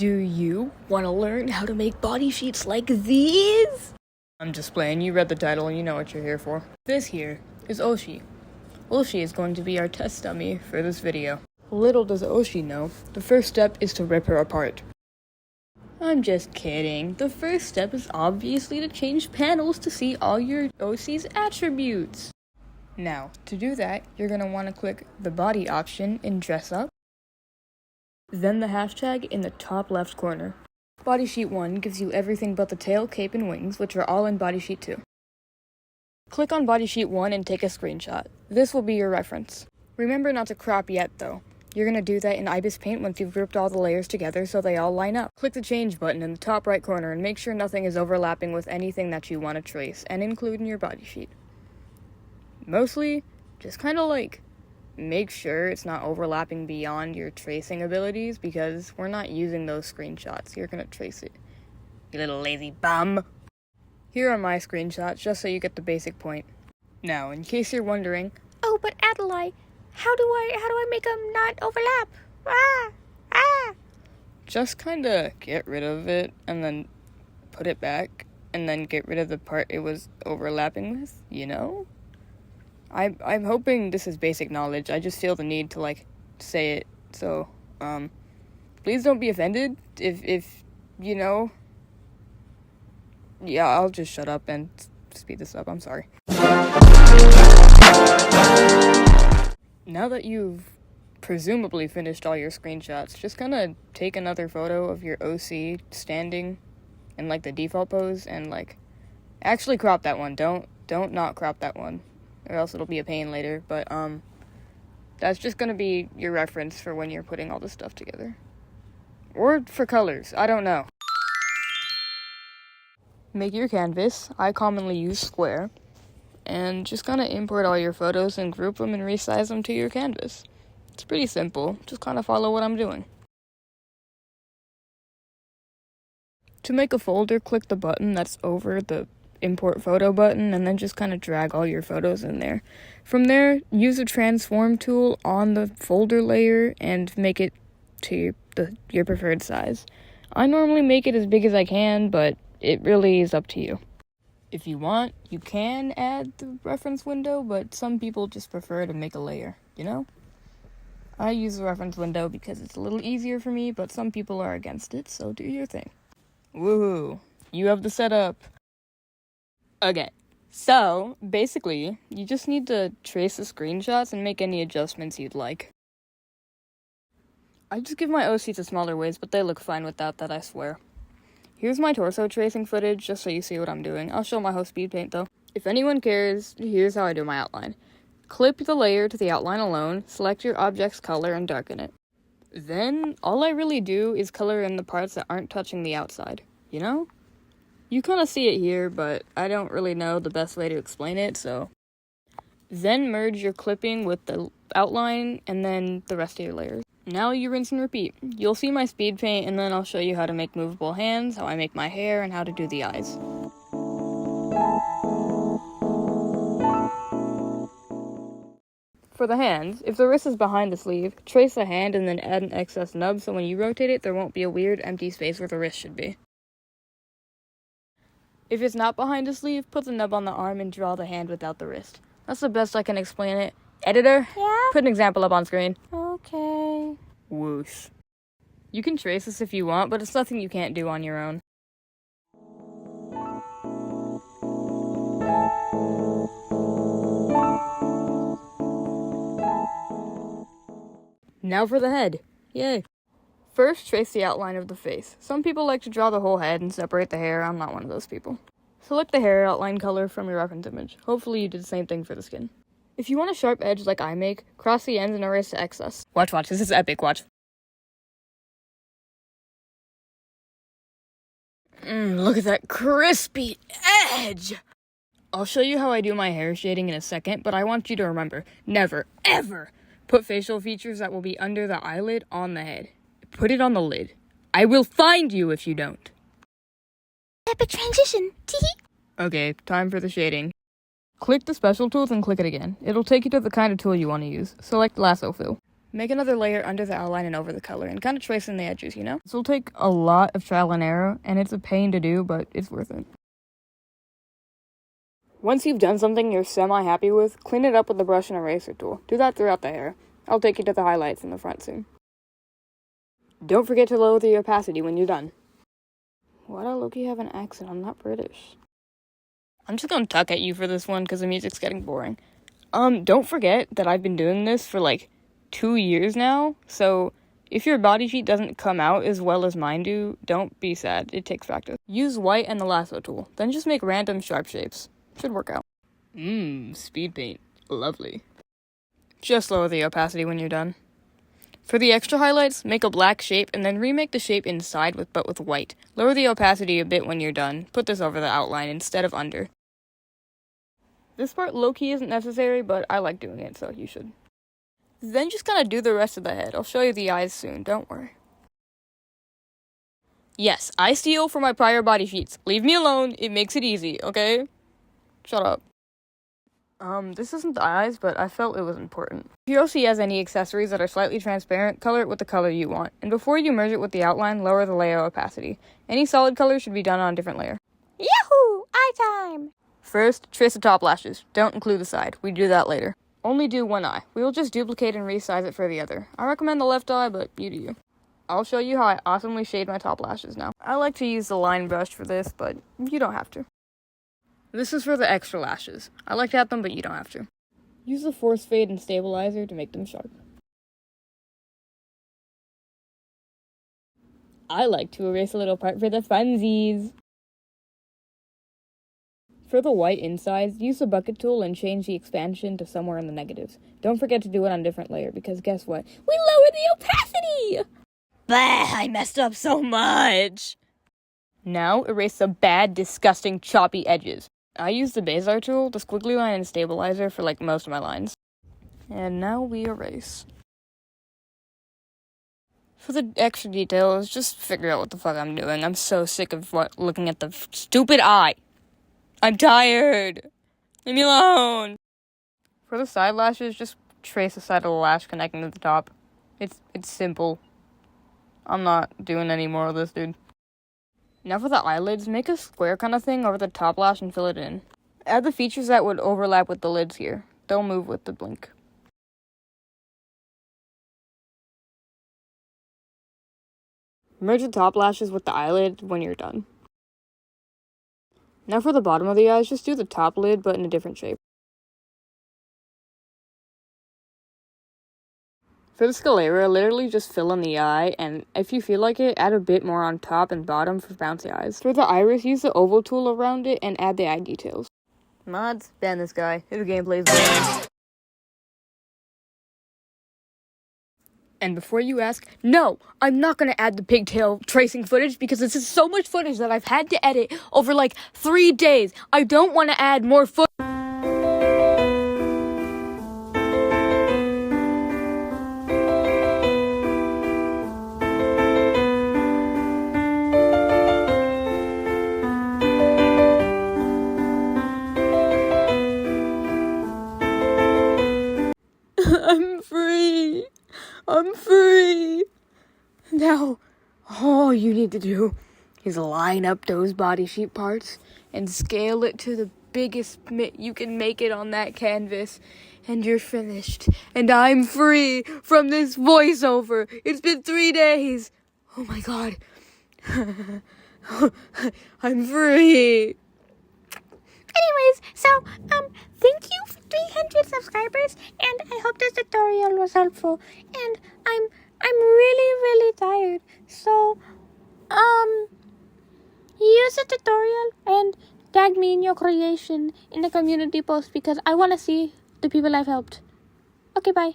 Do you want to learn how to make body sheets like these? I'm just playing. You read the title and you know what you're here for. This here is Oshi. Oshi is going to be our test dummy for this video. Little does Oshi know, the first step is to rip her apart. I'm just kidding. The first step is obviously to change panels to see all your OC's attributes. Now, to do that, you're going to want to click the body option in Dress Up, then the hashtag in the top left corner. Bodysheet 1 gives you everything but the tail, cape, and wings, which are all in Bodysheet 2. Click on Bodysheet 1 and take a screenshot. This will be your reference. Remember not to crop yet, though. You're going to do that in Ibis Paint once you've grouped all the layers together so they all line up. Click the change button in the top right corner and make sure nothing is overlapping with anything that you want to trace and include in your bodysheet. Mostly, just kind of make sure it's not overlapping beyond your tracing abilities because we're not using those screenshots. You're going to trace it, you little lazy bum. Here are my screenshots just so you get the basic point. Now, in case you're wondering, oh, but Adelaide, how do I make them not overlap? Just kind of get rid of it and then put it back and then get rid of the part it was overlapping with, you know? I'm hoping this is basic knowledge. I just feel the need to, say it. So, please don't be offended if you know. Yeah, I'll just shut up and speed this up. I'm sorry. Now that you've presumably finished all your screenshots, just kind of take another photo of your OC standing in, the default pose and, actually crop that one. Don't not crop that one, or else it'll be a pain later, but, that's just gonna be your reference for when you're putting all this stuff together. Or for colors, I don't know. Make your canvas. I commonly use Square. And just kind of import all your photos and group them and resize them to your canvas. It's pretty simple. Just kind of follow what I'm doing. To make a folder, click the button that's over the import photo button and then just kind of drag all your photos in there. From there, use a transform tool on the folder layer and make it to your preferred size. I normally make it as big as I can, but it really is up to you. If you want, you can add the reference window, but some people just prefer to make a layer, you know? I use the reference window because it's a little easier for me, but some people are against it, so do your thing. Woohoo! You have the setup! Okay, so, basically, you just need to trace the screenshots and make any adjustments you'd like. I just give my OCs a smaller ways, but they look fine without that, I swear. Here's my torso tracing footage, just so you see what I'm doing. I'll show my whole speed paint, though. If anyone cares, here's how I do my outline. Clip the layer to the outline alone, select your object's color, and darken it. Then, all I really do is color in the parts that aren't touching the outside, you know? You kind of see it here, but I don't really know the best way to explain it, so. Then merge your clipping with the outline, and then the rest of your layers. Now you rinse and repeat. You'll see my speed paint, and then I'll show you how to make movable hands, how I make my hair, and how to do the eyes. For the hands, if the wrist is behind the sleeve, trace the hand and then add an excess nub so when you rotate it, there won't be a weird empty space where the wrist should be. If it's not behind the sleeve, put the nub on the arm and draw the hand without the wrist. That's the best I can explain it. Editor? Yeah? Put an example up on screen. Okay. Whoosh. You can trace this if you want, but it's nothing you can't do on your own. Now for the head. Yay. First, trace the outline of the face. Some people like to draw the whole head and separate the hair. I'm not one of those people. Select the hair outline color from your reference image. Hopefully you did the same thing for the skin. If you want a sharp edge like I make, cross the ends and erase the excess. Watch. This is epic, watch. Look at that crispy edge! I'll show you how I do my hair shading in a second, but I want you to remember, never, ever put facial features that will be under the eyelid on the head. Put it on the lid. I will find you if you don't. Epic transition. Teehee. Okay, time for the shading. Click the special tools and click it again. It'll take you to the kind of tool you want to use. Select lasso fill. Make another layer under the outline and over the color, and kind of trace in the edges, you know? This will take a lot of trial and error, and it's a pain to do, but it's worth it. Once you've done something you're semi-happy with, clean it up with the brush and eraser tool. Do that throughout the hair. I'll take you to the highlights in the front soon. Don't forget to lower the opacity when you're done. Why do Loki have an accent? I'm not British. I'm just gonna tuck at you for this one because the music's getting boring. Don't forget that I've been doing this for 2 years now, so if your body sheet doesn't come out as well as mine do, don't be sad, it takes practice. Use white and the lasso tool, then just make random sharp shapes. Should work out. Speed paint. Lovely. Just lower the opacity when you're done. For the extra highlights, make a black shape and then remake the shape inside but with white. Lower the opacity a bit when you're done. Put this over the outline instead of under. This part low-key isn't necessary, but I like doing it, so you should. Then just kind of do the rest of the head. I'll show you the eyes soon, don't worry. Yes, I steal from my prior body sheets. Leave me alone, it makes it easy, okay? Shut up. This isn't the eyes, but I felt it was important. If your OC has any accessories that are slightly transparent, color it with the color you want. And before you merge it with the outline, lower the layer opacity. Any solid color should be done on a different layer. Yahoo! Eye time! First, trace the top lashes. Don't include the side. We do that later. Only do one eye. We will just duplicate and resize it for the other. I recommend the left eye, but you do you. I'll show you how I awesomely shade my top lashes now. I like to use the line brush for this, but you don't have to. This is for the extra lashes. I like to have them, but you don't have to. Use the force fade and stabilizer to make them sharp. I like to erase a little part for the funsies. For the white insides, use the bucket tool and change the expansion to somewhere in the negatives. Don't forget to do it on a different layer, because guess what? We lowered the opacity! Bah, I messed up so much! Now, erase the bad, disgusting, choppy edges. I use the Bezier tool, the squiggly line, and stabilizer for most of my lines. And now we erase. For the extra details, just figure out what the fuck I'm doing. I'm so sick of looking at the stupid eye. I'm tired. Leave me alone. For the side lashes, just trace the side of the lash connecting to the top. It's simple. I'm not doing any more of this, dude. Now for the eyelids, make a square kind of thing over the top lash and fill it in. Add the features that would overlap with the lids here. They'll move with the blink. Merge the top lashes with the eyelid when you're done. Now for the bottom of the eyes, just do the top lid but in a different shape. For the sclera, literally just fill in the eye, and if you feel like it, add a bit more on top and bottom for bouncy eyes. For the iris, use the oval tool around it and add the eye details. Mods, ban this guy. His gameplay's banned. And before you ask, no, I'm not gonna add the pigtail tracing footage because this is so much footage that I've had to edit over 3 days. I don't want to add more footage. I'm free. Now, all you need to do is line up those body sheet parts and scale it to the biggest you can make it on that canvas, and you're finished. And I'm free from this voiceover. It's been 3 days. Oh my god. I'm free. Anyways, so, thank you for 300 subscribers, and I hope this tutorial was helpful, and I'm really, really tired, so, use the tutorial and tag me in your creation in the community post, because I want to see the people I've helped. Okay, bye.